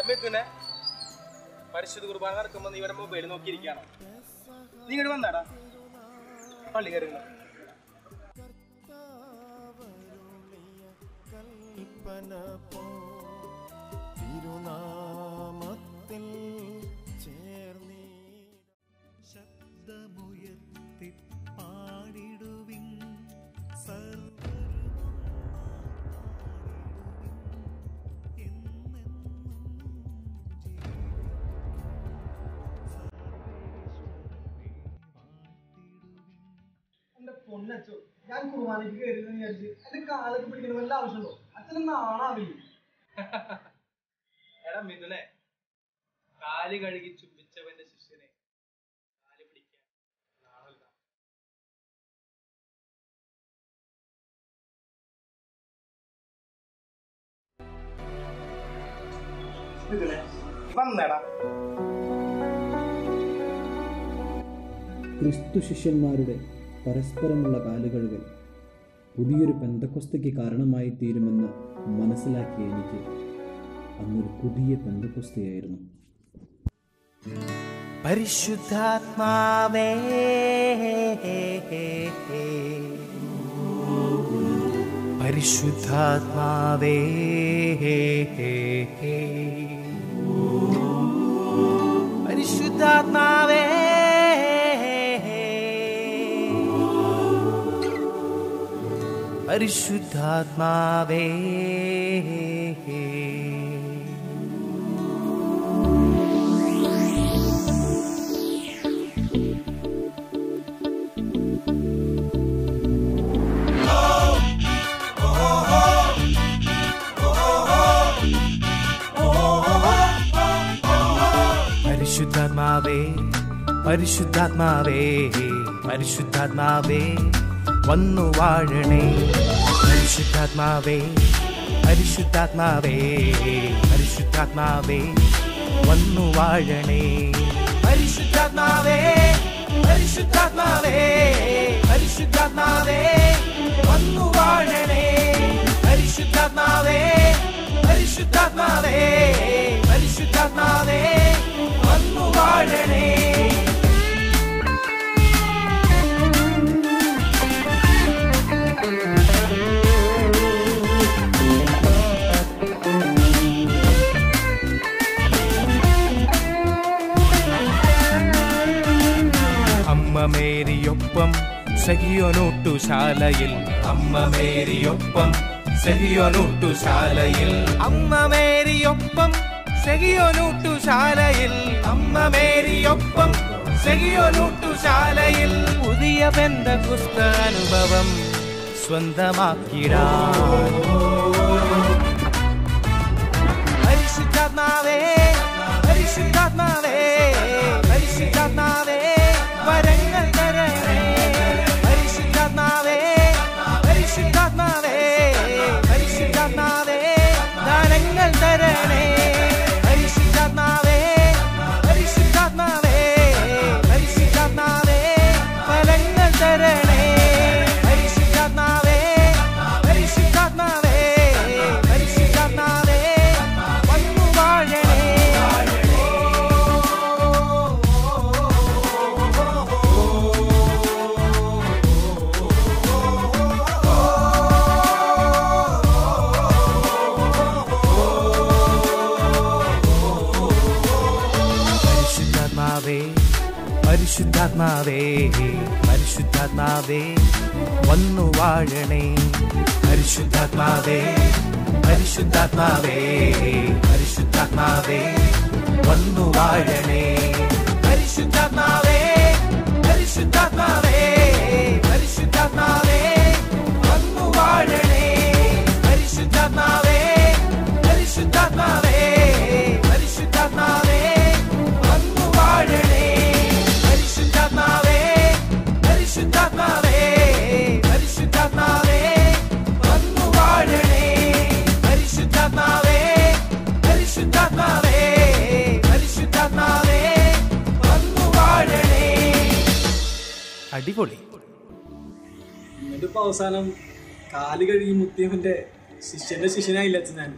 മിഥുനെ പരിശുദ്ധ കുർബാന നടക്കുമ്പോൾ നീ ഇവരെ മൊബൈൽ നോക്കിയിരിക്കുകയാണോ? നീ ഇങ്ങോട്ട് വന്നാടാ, പള്ളി കയറി. പൊന്നച്ചോ, ഞാൻ കുർബാനയ്ക്ക് കയറിയെന്ന് വിചാരിച്ച് എന്റെ കാലൊക്കെ പിടിക്കുന്ന വല്ല ആവശ്യമുണ്ടോ? അച്ഛനും നാണാവില്ല. എടാ മിഥുനെ, കാല് കഴുകി ചുംബിച്ചവന്റെ ശിഷ്യനെ കാല് പിടിക്കാൻ നാണല്ല. മിഥുനെ വന്നേടാ. ക്രിസ്തു ശിഷ്യന്മാരുടെ പരസ്പരമുള്ള കാലുകഴുകൽ പുതിയൊരു പെന്തക്കൊസ്തയ്ക്ക് കാരണമായി തീരുമെന്ന് മനസ്സിലാക്കിയ എനിക്ക് അന്നൊരു പുതിയ പെന്തക്കൊസ്തയായിരുന്നു. പരിശുദ്ധാത്മാവേ പരിശുദ്ധാത്മാവേ പരിശുദ്ധാത്മാവേ പരിശുദ്ധാത്മാവേ പരിശുദ്ധാത്മാവേ പരിശുദ്ധാത്മാവേ പരിശുദ്ധാത്മാവേ വന്നു വാഴണേ. പരിശുദ്ധാത്മാവേ പരിശുദ്ധാത്മാവേ പരിശുദ്ധാത്മാവേ വന്നു വാഴണേ. പരിശുദ്ധാത്മാവേ പരിശുദ്ധാത്മാവേ പരിശുദ്ധാത്മാവേ വന്നു വാഴണേ. പരിശുദ്ധാത്മാവേ പരിശുദ്ധാത്മാവേ പരിശുദ്ധാത്മാവേ വന്നു വാഴണേ. അമ്മ മേരിയൊപ്പം സഹിയോനൂട്ടുശാലയിൽ അമ്മ മേരിയൊപ്പം സഹിയോനൂട്ടുശാലയിൽ അമ്മ മേരിയൊപ്പം സഹിയോനൂട്ടുശാലയിൽ അമ്മ മേരിയൊപ്പം സഹിയോനൂട്ടുശാലയിൽ പുതിയ പെന്തക്കൊസ്ത അനുഭവം സ്വന്തമാക്കിടാൻ. പരിശുദ്ധാത്മാവേ പരിശുദ്ധാത്മാവേ പരിശുദ്ധാത്മാവേ വരങ്ങൾ തരണേ. പരിശുദ്ധാത്മാവേ പരിശുദ്ധാത്മാവേ പരിശുദ്ധാത്മാവേ ദാനങ്ങൾ തരണേ. പരിശുദ്ധാത്മാവേ പരിശുദ്ധാത്മാവേ പരിശുദ്ധാത്മാവേ ഫലങ്ങൾ തരണേ. പരിശുദ്ധാത്മാവേ പരിശുദ്ധാത്മാവേ പരിശുദ്ധാത്മാവേ വന്നു വാഴണേ. പരിശുദ്ധാത്മാവേ പരിശുദ്ധാത്മാവേ വന്നു വാഴണേ. പരിശുദ്ധാത്മാവേ പരിശുദ്ധാത്മാവേ പരിശുദ്ധാത്മാവേ വന്നു വാഴണേ. പരിശുദ്ധാത്മാവേ പരിശുദ്ധാത്മാവേ പരിശുദ്ധാത്മാവേ വന്നു വാഴണേ. പരിശുദ്ധാത്മാവേ പരിശുദ്ധാത്മാവേ പരിശുദ്ധാത്മാവേ വന്നു വാഴണേ. പരിശുദ്ധാത്മാവേ പരിശുദ്ധാത്മാവേ പരിശുദ്ധാത്മാവേ വന്നു വാഴണേ. പരിശുദ്ധാത്മാവേ പരിശുദ്ധാത്മാവേ പരിശുദ്ധാത്മാവേ വന്നു വാഴണേ. അടിപൊളി. എന്നിട്ടിപ്പോ അവസാനം കാല് കഴുകി മുത്തിയവന്റെ ശിഷ്യന്റെ ശിഷ്യനായില്ല അച്ഛൻ.